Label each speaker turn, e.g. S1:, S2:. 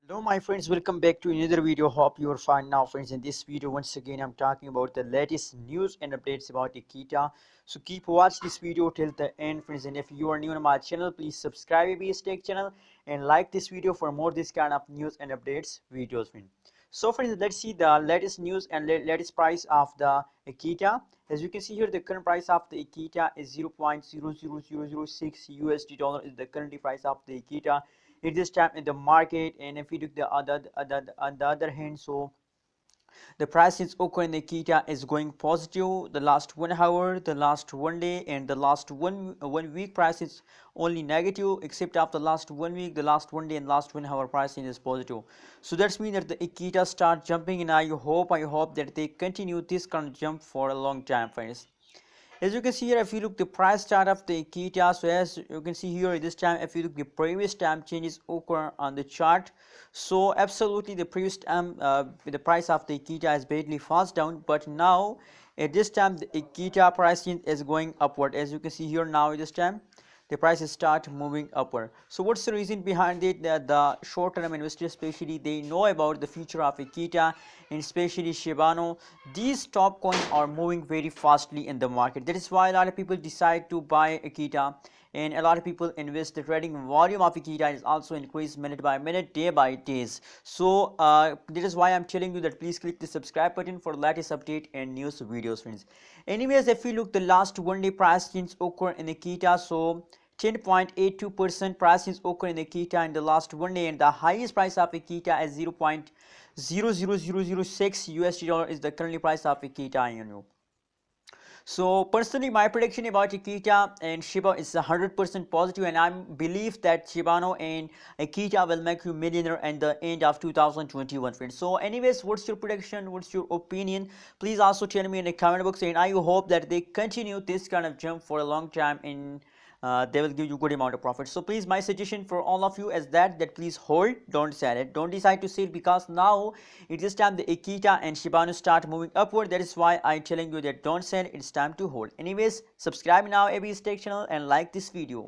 S1: Hello my friends, welcome back to another video. Hope you are fine now friends. In this video once again I'm talking about the latest news and updates about Akita. So keep watch this video till the end friends, and if you are new to my channel, please subscribe ABS Tech channel and like this video for more this kind of news and updates videos friends. So friends, let's see the latest news and latest price of the Akita. As you can see here, the current price of the Akita is 0.00006 USD dollar is the current price of the Akita at this time in the market. And if you look the on the other hand, so the price is okay in the Kita is going positive the last 1 hour, the last 1 day, and the last one week price is only negative, except after last 1 week, the last 1 day, and last 1 hour pricing is positive. So that's mean that the Akita start jumping, and I hope that they continue this kind of jump for a long time friends. As you can see here, if you look the price chart of the Akita, so as you can see here this time, if you look the previous time changes occur on the chart, so absolutely the previous time the price of the Akita is badly fast down, but now at this time the Akita pricing is going upward. As you can see here now at this time the prices start moving upward. So what's the reason behind it? That the short-term investors especially, they know about the future of Akita and especially Shibano. These top coins are moving very fastly in the market. That is why a lot of people decide to buy Akita, and a lot of people invest. The trading volume of Akita is also increased minute by minute, day by days. So that is why I'm telling you that please click the subscribe button for latest update and news videos friends. Anyways, if you look the last 1 day price change occur in Akita, so 10.82% price change occur in Akita in the last 1 day, and the highest price of Akita is 0.00006 USD dollar is the currently price of Akita Inu. So personally, my prediction about Akita and Shiba is 100% positive, and I believe that Shibano and Akita will make you millionaire at the end of 2021, friends. So anyways, what's your prediction? What's your opinion? Please also tell me in the comment box, and I hope that they continue this kind of jump for a long time, and they will give you good amount of profit. So please, my suggestion for all of you is that please hold, don't sell it, don't decide to sell, because now it is time the Akita and Shibano start moving upward. That is why I'm telling you that don't sell, it's time to hold. Anyways, subscribe now ABS Tech channel and like this video.